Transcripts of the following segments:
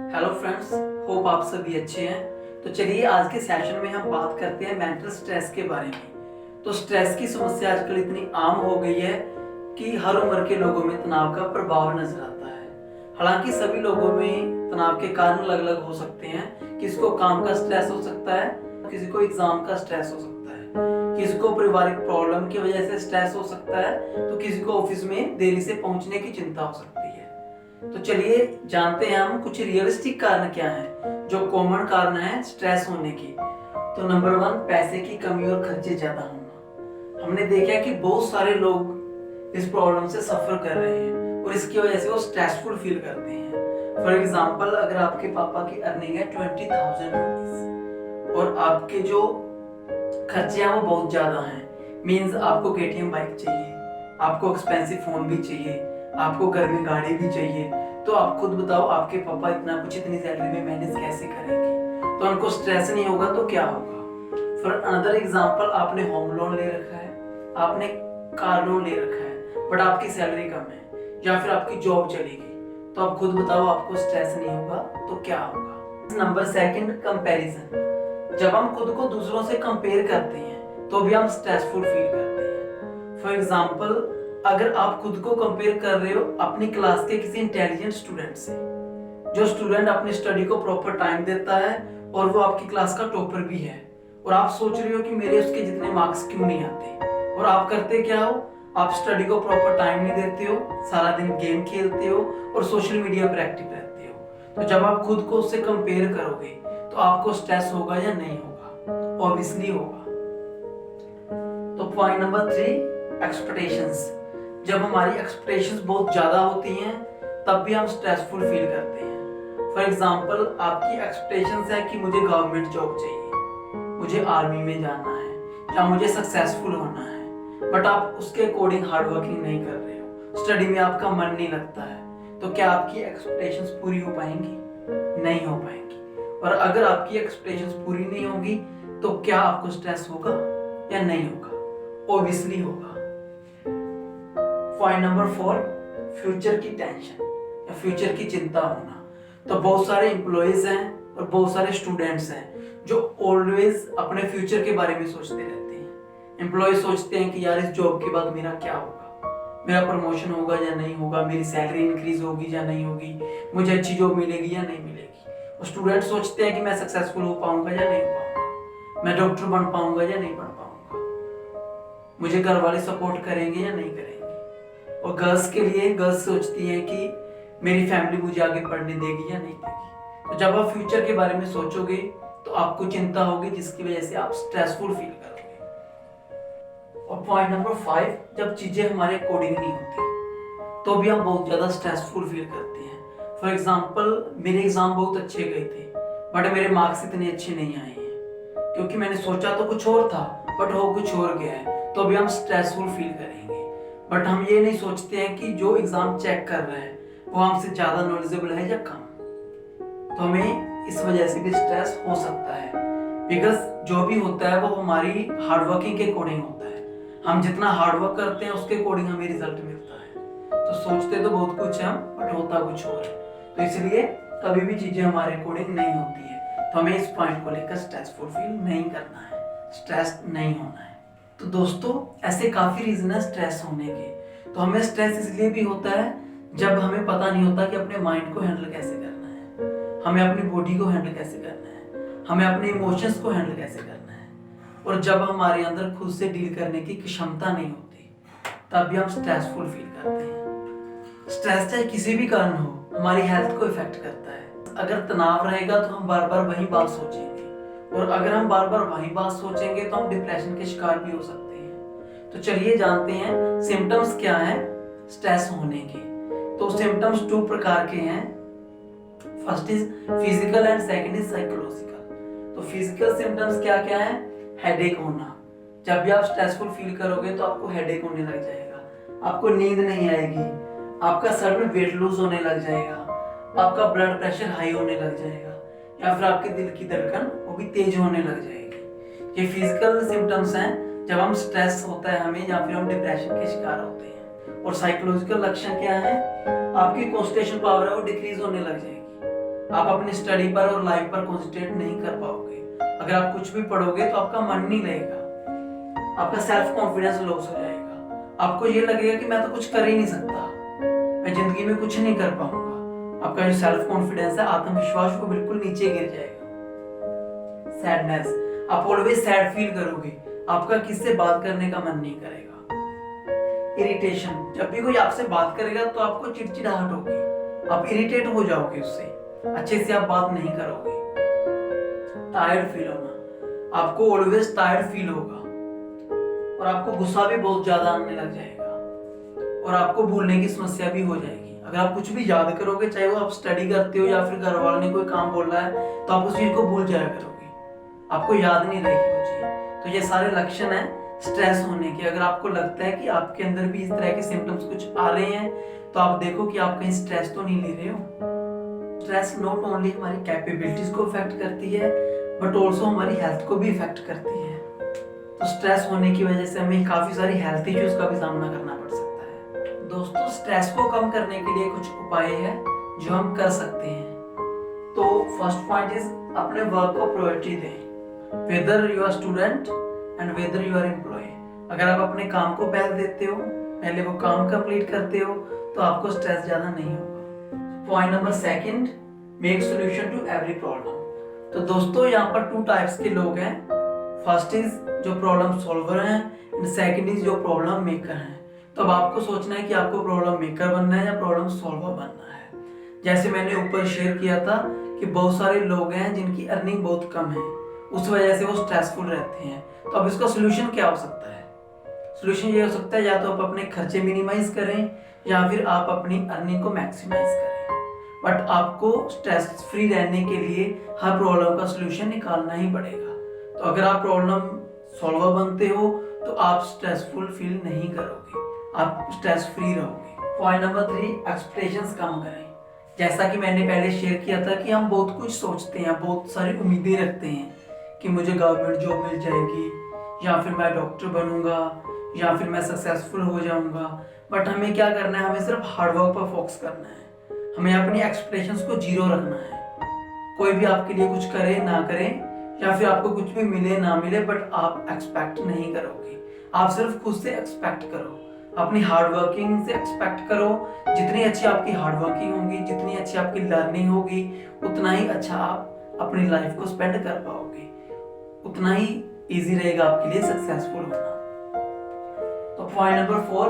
Hello friends, hope आप सभी अच्छे हैं। तो चलिए आज के सेशन में हम बात करते हैं मेंटल स्ट्रेस के बारे में। तो स्ट्रेस की समस्या आजकल इतनी आम हो गई है कि हर उम्र के लोगों में तनाव का प्रभाव नजर आता है। हालांकि सभी लोगों में तनाव के कारण अलग अलग हो सकते हैं। किसी को काम का स्ट्रेस हो सकता है, किसी को एग्जाम का स्ट्रेस हो सकता है, किसी को पारिवारिक प्रॉब्लम की वजह से स्ट्रेस हो सकता है, तो किसी को ऑफिस में देरी से पहुंचने की चिंता हो सकती है। तो चलिए जानते हैं हम कुछ रियलिस्टिक कारण क्या हैं जो कॉमन कारण है स्ट्रेस होने की। तो नंबर 1, पैसे की कमी और खर्चे ज्यादा होना। हमने देखा है कि बहुत सारे लोग इस प्रॉब्लम से सफर कर रहे हैं और इसकी वजह से वो स्ट्रेसफुल फील करते हैं। फॉर एग्जाम्पल, अगर आपके पापा की अर्निंग है 20,000 रुपीज और आपके जो खर्चे हैं वो बहुत ज्यादा हैं, मीन्स आपको केटीएम बाइक चाहिए, आपको एक्सपेंसिव फोन भी चाहिए, आपको घर में गाड़ी भी चाहिए, तो आप खुद बताओ आपके पापा इतना कुछ इतनी सैलरी में मैनेज कैसे करेंगे? तो उनको स्ट्रेस नहीं होगा तो क्या होगा? फॉर अनदर एग्जांपल, आपने होम लोन ले रखा है, आपने कार लोन ले रखा है, बट आपकी सैलरी कम है या फिर आपकी जॉब चलेगी, तो आप खुद बताओ आपको स्ट्रेस नहीं होगा तो क्या होगा? Number 2, comparison. जब हम खुद को दूसरों से कंपेयर करते हैं तो भी हम स्ट्रेसफुल फील करते हैं। फॉर एग्जाम्पल, अगर आप खुद को कंपेयर कर रहे हो अपनी क्लास के किसी इंटेलिजेंट स्टूडेंट से, जो स्टूडेंट अपनी स्टडी को प्रॉपर टाइम देता है और वो आपकी क्लास का टॉपर भी है, और आप सोच रहे हो कि मेरे उसके जितने मार्क्स क्यों नहीं आते, और आप करते क्या हो? आप स्टडी को प्रॉपर टाइम नहीं देते हो, सारा दिन गेम खेलते हो और सोशल मीडिया पर एक्टिव रहते हो। तो जब आप खुद को उससे कंपेयर करोगे तो आपको स्ट्रेस होगा या नहीं होगा? ऑब्वियसली होगा। तो पॉइंट नंबर 3, एक्सपेक्टेशंस। जब हमारी एक्सपेक्टेशंस बहुत ज्यादा होती हैं तब भी हम स्ट्रेसफुल फील करते हैं। फॉर एग्जाम्पल, आपकी एक्सपेक्टेशंस है कि मुझे गवर्नमेंट जॉब चाहिए, मुझे आर्मी में जाना है या मुझे सक्सेसफुल होना है, बट आप उसके अकॉर्डिंग हार्ड वर्किंग नहीं कर रहे हो, स्टडी में आपका मन नहीं लगता है, तो क्या आपकी एक्सपेक्टेशंस पूरी हो पाएंगी? नहीं हो पाएंगी। और अगर आपकी एक्सपेक्टेशंस पूरी नहीं होगी तो क्या आपको स्ट्रेस होगा या नहीं होगा? ऑब्वियसली होगा। पॉइंट नंबर 4, फ्यूचर की टेंशन या फ्यूचर की चिंता होना। तो बहुत सारे एम्प्लॉयज हैं और बहुत सारे स्टूडेंट्स हैं जो ऑलवेज अपने फ्यूचर के बारे में सोचते रहते हैं। एम्प्लॉय सोचते हैं कि यार इस जॉब के बाद मेरा क्या होगा, मेरा प्रमोशन होगा या नहीं होगा, मेरी सैलरी इंक्रीज होगी या नहीं होगी, मुझे अच्छी जॉब मिलेगी या नहीं मिलेगी। और स्टूडेंट सोचते हैं कि मैं सक्सेसफुल हो पाऊंगा या नहीं हो पाऊंगा, मैं डॉक्टर बन पाऊंगा या नहीं बन पाऊंगा, मुझे घर वाले सपोर्ट करेंगे या नहीं करेंगे। और गर्ल्स के लिए, गर्ल्स सोचती हैं कि मेरी फैमिली मुझे आगे पढ़ने देगी या नहीं देगी। तो जब आप फ्यूचर के बारे में सोचोगे तो आपको चिंता होगी जिसकी वजह से आप स्ट्रेसफुल फील करोगे। और पॉइंट नंबर 5, जब चीजें हमारे अकॉर्डिंग नहीं होती तो भी हम बहुत ज्यादा स्ट्रेसफुल फील करते हैं। फॉर एग्जाम्पल, मेरे एग्जाम बहुत अच्छे गए थे बट मेरे मार्क्स इतने अच्छे नहीं आए हैं क्योंकि मैंने सोचा तो कुछ और था बट हो कुछ और गया है, तो भी हम स्ट्रेसफुल फील करेंगे। बट हम ये नहीं सोचते हैं कि जो एग्जाम चेक कर रहा है वो हमसे ज्यादा नॉलेजेबल है या कम, तो हमें इस वजह से भी स्ट्रेस हो सकता है। बिकॉज जो भी होता है वो हमारी हार्डवर्किंग के अकॉर्डिंग होता है, हम जितना हार्डवर्क करते हैं उसके अकॉर्डिंग हमें रिजल्ट मिलता है। तो सोचते तो बहुत कुछ हम बट होता कुछ और है, तो इसलिए कभी भी चीजें हमारे अकॉर्डिंग नहीं होती है। तो हमें इस पॉइंट को लेकर स्ट्रेसफुल फील नहीं करना है, स्ट्रेस नहीं होना है। तो दोस्तों, ऐसे काफी रीजन है स्ट्रेस होने के। तो हमें स्ट्रेस इसलिए भी होता है जब हमें पता नहीं होता कि अपने माइंड को हैंडल कैसे करना है, हमें अपनी बॉडी को हैंडल कैसे करना है, हमें अपने इमोशंस को हैंडल कैसे करना है, और जब हमारे अंदर खुद से डील करने की क्षमता नहीं होती तब भी हम स्ट्रेसफुल फील करते हैं। स्ट्रेस चाहे किसी भी कारण हो, हमारी हेल्थ को इफेक्ट करता है। अगर तनाव रहेगा तो हम बार बार वही बात सोचेंगे, और अगर हम बार बार वही बात सोचेंगे तो हम डिप्रेशन के शिकार भी हो सकते हैं। तो चलिए जानते हैं सिम्टम्स क्या हैं स्ट्रेस होने के। तो सिम्टम्स 2 प्रकार के हैं। First is physical and second is psychological. तो फिजिकल सिम्टम्स क्या क्या है? हेडेक होना। जब भी आप स्ट्रेसफुल फील करोगे तो आपको हेडेक होने लग जाएगा, आपको नींद नहीं आएगी, आपका सडन वेट लूज होने लग जाएगा, आपका ब्लड प्रेशर हाई होने लग जाएगा, या फिर आपके दिल की धड़कन वो भी तेज होने लग जाएगी। ये फिजिकल सिम्टम्स हैं जब हम स्ट्रेस होता है हमें या फिर हम डिप्रेशन के शिकार होते हैं। और साइकोलॉजिकल लक्षण क्या है? आपकी कंसंट्रेशन पावर है वो डिक्रीज होने लग जाएगी, आप अपनी स्टडी पर और लाइफ पर कॉन्सेंट्रेट नहीं कर पाओगे। अगर आप कुछ भी पढ़ोगे तो आपका मन नहीं लगेगा, आपका सेल्फ कॉन्फिडेंस लॉस हो जाएगा, आपको ये लगेगा कि मैं तो कुछ कर ही नहीं सकता, मैं जिंदगी में कुछ नहीं कर पाऊंगा। आपका जो सेल्फ कॉन्फिडेंस है, आत्मविश्वास, वो बिल्कुल नीचे गिर जाएगा। सैडनेस, आप ऑलवेज सैड फील करोगे, आपका किससे बात करने का मन नहीं करेगा। इरिटेशन, जब भी कोई आपसे बात करेगा तो आपको चिड़चिड़ाहट होगी, आप इरिटेट हो जाओगे उससे, अच्छे से आप बात नहीं करोगे। टायर्ड फील होना, आपको ऑलवेज टायर्ड फील होगा और आपको गुस्सा भी बहुत ज्यादा आने लग जाएगा और आपको भूलने की समस्या भी हो जाएगी। अगर आप कुछ भी याद करोगे, चाहे वो आप स्टडी करते हो या फिर घर वाले ने कोई काम बोला है, तो आप उस चीज को भूल जाया करोगे, आपको याद नहीं रहेगी वो चीज। तो ये सारे लक्षण हैं स्ट्रेस होने के। अगर आपको लगता है कि आपके अंदर भी इस तरह के सिम्टम्स कुछ आ रहे हैं, तो आप देखो कि आप कहीं स्ट्रेस तो नहीं ले रहे हो। स्ट्रेस नॉट ओनली हमारी कैपेबिलिटीज को इफेक्ट करती है, बट ऑल्सो हमारी हेल्थ को भी इफेक्ट करती है। तो स्ट्रेस होने की वजह से हमें काफी सारी हेल्थ इश्यूज का भी सामना करना पड़ सकता है। दोस्तों, स्ट्रेस को कम करने के लिए कुछ उपाय है जो हम कर सकते हैं। तो फर्स्ट पॉइंट इज अपने वर्क को प्रायोरिटी दें, whether you are student and whether you are employ. अगर आप अपने काम को पहल देते हो, पहले वो काम कंप्लीट करते हो, तो आपको स्ट्रेस ज्यादा नहीं होगा। Point number second, make solution to every problem. तो दोस्तों, यहाँ पर 2 टाइप्स के लोग हैं। फर्स्ट इज जो प्रॉब्लम सॉल्वर हैं एंड सेकंड इज जो प्रॉब्लम मेकर हैं। तो अब आपको सोचना है कि आपको प्रॉब्लम मेकर बनना है या प्रॉब्लम सॉल्वर बनना है। जैसे मैंने ऊपर शेयर किया था कि बहुत सारे लोग हैं जिनकी अर्निंग बहुत कम है, उस वजह से वो स्ट्रेसफुल रहते हैं। तो अब इसका सोल्यूशन क्या हो सकता है? सोल्यूशन ये हो सकता है, या तो आप अपने खर्चे मिनिमाइज करें या फिर आप अपनी अर्निंग को मैक्सिमाइज करें। बट आपको स्ट्रेस फ्री रहने के लिए हर प्रॉब्लम का सोल्यूशन निकालना ही पड़ेगा। तो अगर आप प्रॉब्लम सॉल्वर बनते हो तो आप स्ट्रेसफुल फील नहीं करोगे, आप स्ट्रेस फ्री रहोगे। पॉइंट नंबर 3, एक्सपेक्टेशंस कम करें। जैसा कि मैंने पहले शेयर किया था कि हम बहुत कुछ सोचते हैं, बहुत सारी उम्मीदें रखते हैं कि मुझे गवर्नमेंट जॉब मिल जाएगी, या फिर मैं डॉक्टर बनूंगा, या फिर मैं सक्सेसफुल हो जाऊंगा। बट हमें क्या करना है? हमें सिर्फ हार्डवर्क पर फोकस करना है, हमें अपनी एक्सपेक्टेशंस को जीरो रखना है। कोई भी आपके लिए कुछ करे ना करे, या फिर आपको कुछ भी मिले ना मिले, बट आप एक्सपेक्ट नहीं करोगे। आप सिर्फ खुद से एक्सपेक्ट करो, अपनी हार्डवर्किंग से एक्सपेक्ट करो। जितनी अच्छी आपकी हार्डवर्किंग होगी, जितनी अच्छी आपकी लर्निंग होगी, उतना ही अच्छा आप अपनी लाइफ को स्पेंड कर पाओगे, उतना ही इजी रहेगा आपके लिए सक्सेसफुल होना। तो point number 4,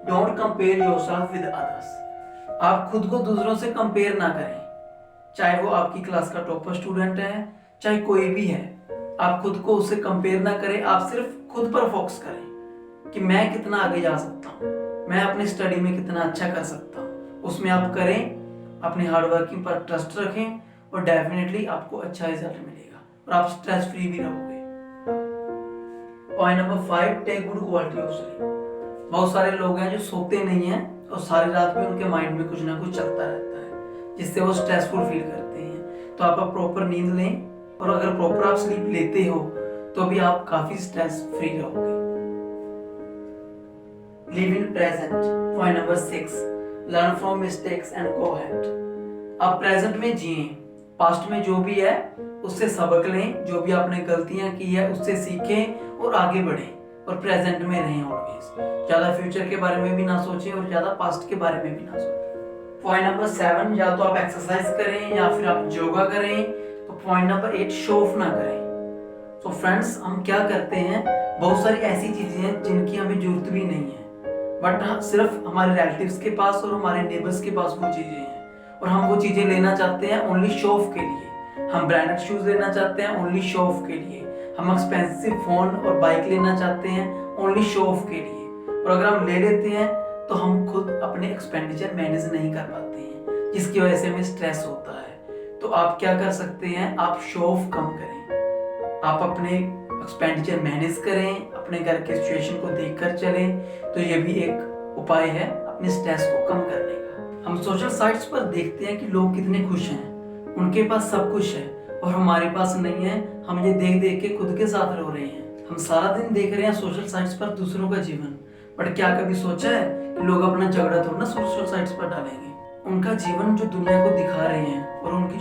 don't compare yourself with others. आप खुद को दूसरों से कंपेयर ना करें, चाहे वो आपकी क्लास का टॉपर स्टूडेंट है, चाहे कोई भी है। आप खुद को उससे कंपेयर ना करें, आप सिर्फ खुद पर फोकस करें कि मैं कितना आगे जा सकता हूँ, मैं अपनी स्टडी में कितना अच्छा कर सकता हूँ। उसमें आप करें, अपनी हार्डवर्किंग पर ट्रस्ट रखें और डेफिनेटली आपको अच्छा रिजल्ट मिलेगा और आप स्ट्रेस फ्री भी रहोगे। Point number 5, take good quality of sleep. बहुत सारे लोग हैं जो सोते नहीं हैं और सारी रात में उनके माइंड में कुछ ना कुछ चलता रहता है, जिससे वो स्ट्रेसफुल फील करते हैं। तो आप प्रॉपर नींद लें, और अगर प्रॉपर आप स्लीप लेते हो तो भी आप काफी स्ट्रेस फ्री रहोगे। Live in present. Point number 6, learn from mistakes and go ahead. आप प्रेजेंट में जिएं, पास्ट में जो भी है उससे सबक लें, जो भी आपने गलतियां की है उससे सीखें और आगे बढ़ें, और प्रेजेंट में रहें ऑलवेज। ज्यादा फ्यूचर के बारे में भी ना सोचें और ज्यादा पास्ट के बारे में भी ना सोचें। पॉइंट नंबर 7, या तो आप एक्सरसाइज करें या फिर आप योगा करें। तो पॉइंट नंबर 8, शो ऑफ ना करें। तो फ्रेंड्स, हम क्या करते हैं, बहुत सारी ऐसी चीजें हैं जिनकी हमें जरूरत भी नहीं है, बट सिर्फ हमारे रिलेटिव्स के पास और हमारे नेबर्स के पास वो चीजें हैं, और हम वो चीजें लेना चाहते हैं ओनली शो ऑफ के लिए। हम ब्रांडेड शूज लेना चाहते हैं ओनली शो ऑफ के लिए, हम एक्सपेंसिव फोन और बाइक लेना चाहते हैं ओनली शो ऑफ के लिए। और अगर हम ले लेते हैं तो हम खुद अपने एक्सपेंडिचर मैनेज नहीं कर पाते हैं, जिसकी वजह से हमें स्ट्रेस होता है। तो आप क्या कर सकते हैं, आप शो ऑफ कम करें, आप अपने एक्सपेंडिचर मैनेज करें, अपने घर के सिचुएशन को देखकर चलें। तो ये भी एक उपाय है अपने स्ट्रेस को कम करने का। हम सोशल साइट्स पर देखते हैं कि लोग कितने खुश हैं, उनके पास सब कुछ है और हमारे पास नहीं है। हम ये देख देख के खुद के साथ रो रहे हैं। हम सारा दिन देख रहे हैं सोशल साइट्स पर दूसरों का जीवन, बट क्या कभी सोचा है कि लोग अपना झगड़ा थोड़ा ना सोशल साइट्स पर डालेंगे। उनका जीवन जो दुनिया को दिखा रहे हैं और उनकी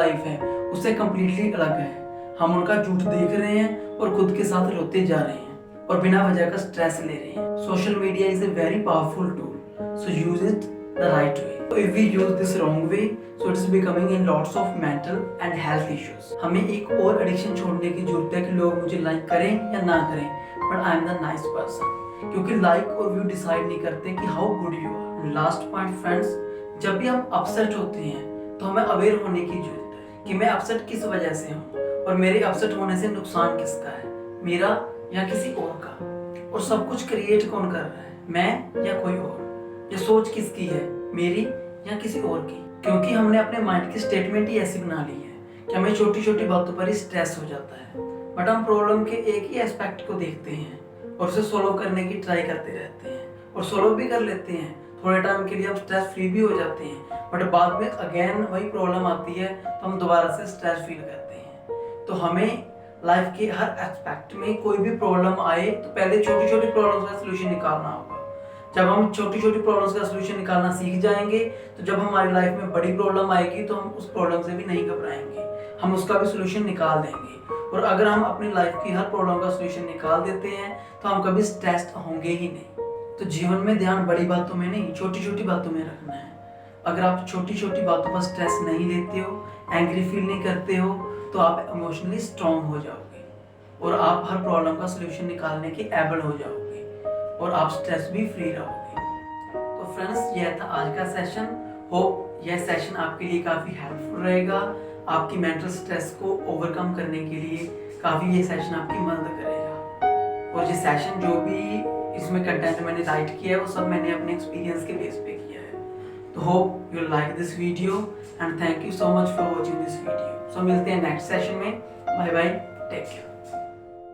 लाइफ है उससे कम्प्लीटली अलग है। हम उनका झूठ देख रहे हैं और खुद के साथ रोते जा रहे हैं और बिना वजह का स्ट्रेस ले रहे हैं। Social media is a very powerful tool, so use it the right way. If we use this wrong way, so it is becoming in lots of mental and health issues. हमें एक और addiction छोड़ने की जरूरत है कि लोग मुझे लाइक करें या ना करें, but I am the nice person. क्योंकि लाइक और व्यू डिसाइड नहीं करते कि how good you are. Last point friends, जब भी हम अपसेट होते हैं तो हमें अवेयर होने की जरूरत है कि मैं अपसेट किस वजह से हूँ और मेरे अपसेट होने से नुकसान किसका है, मेरा या किसी और का। और सब कुछ क्रिएट कौन कर रहा है, मैं या कोई और। ये सोच किसकी है, मेरी या किसी और की। क्योंकि हमने अपने माइंड की स्टेटमेंट ही ऐसी बना ली है कि हमें छोटी छोटी बातों पर ही स्ट्रेस हो जाता है। बट हम प्रॉब्लम के एक ही एस्पेक्ट को देखते हैं और उसे सोल्व करने की ट्राई करते रहते हैं और सोल्व भी कर लेते हैं। थोड़े टाइम के लिए हम स्ट्रेस फ्री भी हो जाते हैं, बट बाद में अगेन वही प्रॉब्लम आती है तो हम दोबारा से स्ट्रेस फील करते हैं। तो हमें लाइफ के हर एस्पेक्ट में कोई भी प्रॉब्लम आए तो पहले छोटी छोटी प्रॉब्लम्स का सोल्यूशन निकालना होगा। जब हम छोटी छोटी प्रॉब्लम्स का सोल्यूशन निकालना सीख जाएंगे तो जब हमारी लाइफ में बड़ी प्रॉब्लम आएगी तो हम उस प्रॉब्लम से भी नहीं घबराएंगे, हम उसका भी सोल्यूशन निकाल देंगे। और अगर हम अपनी लाइफ की हर प्रॉब्लम का सोल्यूशन निकाल देते हैं तो हम कभी स्ट्रेस्ड होंगे ही नहीं। तो जीवन में ध्यान बड़ी बातों में नहीं, छोटी छोटी बातों में रखना है। अगर आप छोटी छोटी बातों पर स्ट्रेस नहीं लेते हो, एंग्री फील नहीं करते हो, तो आप इमोशनली स्ट्रांग हो जाओगे और आप हर प्रॉब्लम का सोल्यूशन निकालने के एबल हो जाओगे और आप स्ट्रेस भी फ्री रहोगे। तो फ्रेंड्स, यह था आज का सेशन। होप यह सेशन आपके लिए काफ़ी हेल्पफुल रहेगा। आपकी मेंटल स्ट्रेस को ओवरकम करने के लिए काफ़ी ये सेशन आपकी मदद करेगा। और ये सेशन जो भी इसमें कंटेंट मैंने राइट किया है वो सब मैंने अपने एक्सपीरियंस के बेस पे किया है। तो hope you like this video and thank you so much for watching this video. So मिलते हैं नेक्स्ट सेशन में। Bye bye, take care.